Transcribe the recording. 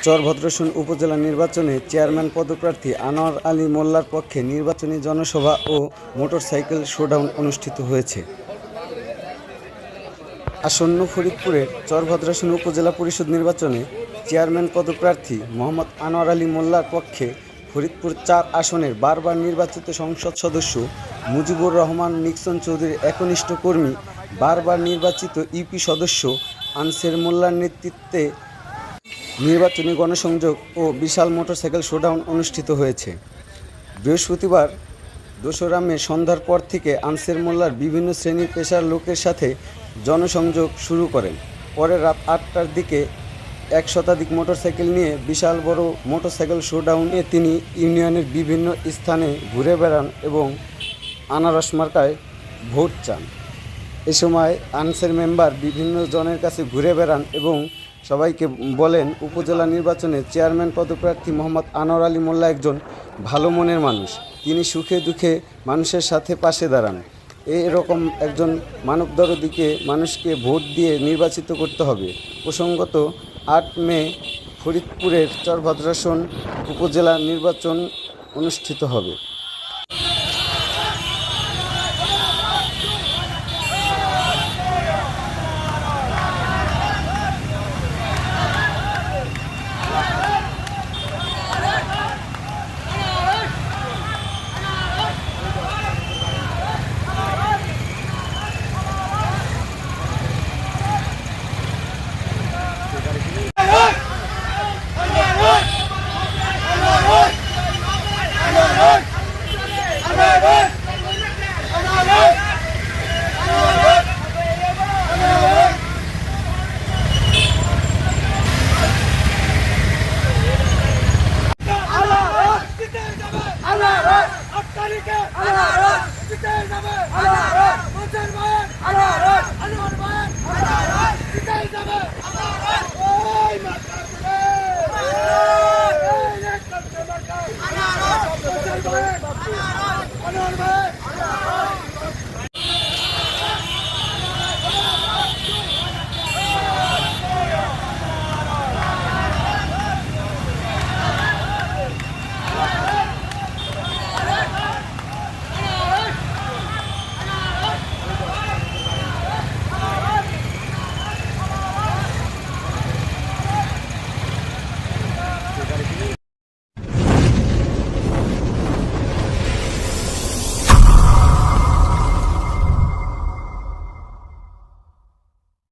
চরভদ্রসন উপজেলা নির্বাচনে চেয়ারম্যান পদপ্রার্থী আনোয়ার আলী মোল্লার পক্ষে নির্বাচনী জনসভা ও মোটরসাইকেল শোডাউন অনুষ্ঠিত হয়েছে। আসন্ন ফরিদপুরের চরভদ্রসন উপজেলা পরিষদ নির্বাচনে চেয়ারম্যান পদপ্রার্থী মোহাম্মদ আনোয়ার আলী মোল্লার পক্ষে ফরিদপুর ৪ আসনের বারবার নির্বাচিত সংসদ সদস্য মুজিবুর রহমান নিক্সন চৌধুরীর একনিষ্ঠ কর্মী, বারবার নির্বাচিত ইউপি সদস্য আনসের মোল্লার নেতৃত্বে নির্বাচনী গণসংযোগ ও বিশাল মোটরসাইকেল শোডাউন অনুষ্ঠিত হয়েছে। বৃহস্পতিবার ২রা মে সন্ধ্যার পর থেকে আনসের মোল্লার বিভিন্ন শ্রেণীর পেশার লোকের সাথে জনসংযোগ শুরু করেন। পরে রাত ৮টার দিকে ১ শতাধিক মোটরসাইকেল নিয়ে বিশাল বড় মোটরসাইকেল শোডাউনে তিনি ইউনিয়নের বিভিন্ন স্থানে ঘুরে বেড়ান এবং আনারস মার্কায় ভোট চান। এ সময় আনসের মেম্বার বিভিন্ন জনের কাছে ঘুরে বেড়ান এবং সবাইকে বলেন, উপজেলা নির্বাচনে চেয়ারম্যান পদপ্রার্থী মোহাম্মদ আনোয়ার আলী মোল্লা একজন ভালো মনের মানুষ। তিনি সুখে দুঃখে মানুষের সাথে পাশে দাঁড়ান। এরকম একজন মানবদরদীকে মানুষকে ভোট দিয়ে নির্বাচিত করতে হবে। প্রসঙ্গত ৮ মে ফরিদপুরের চরভদ্রসন উপজেলা নির্বাচন অনুষ্ঠিত হবে।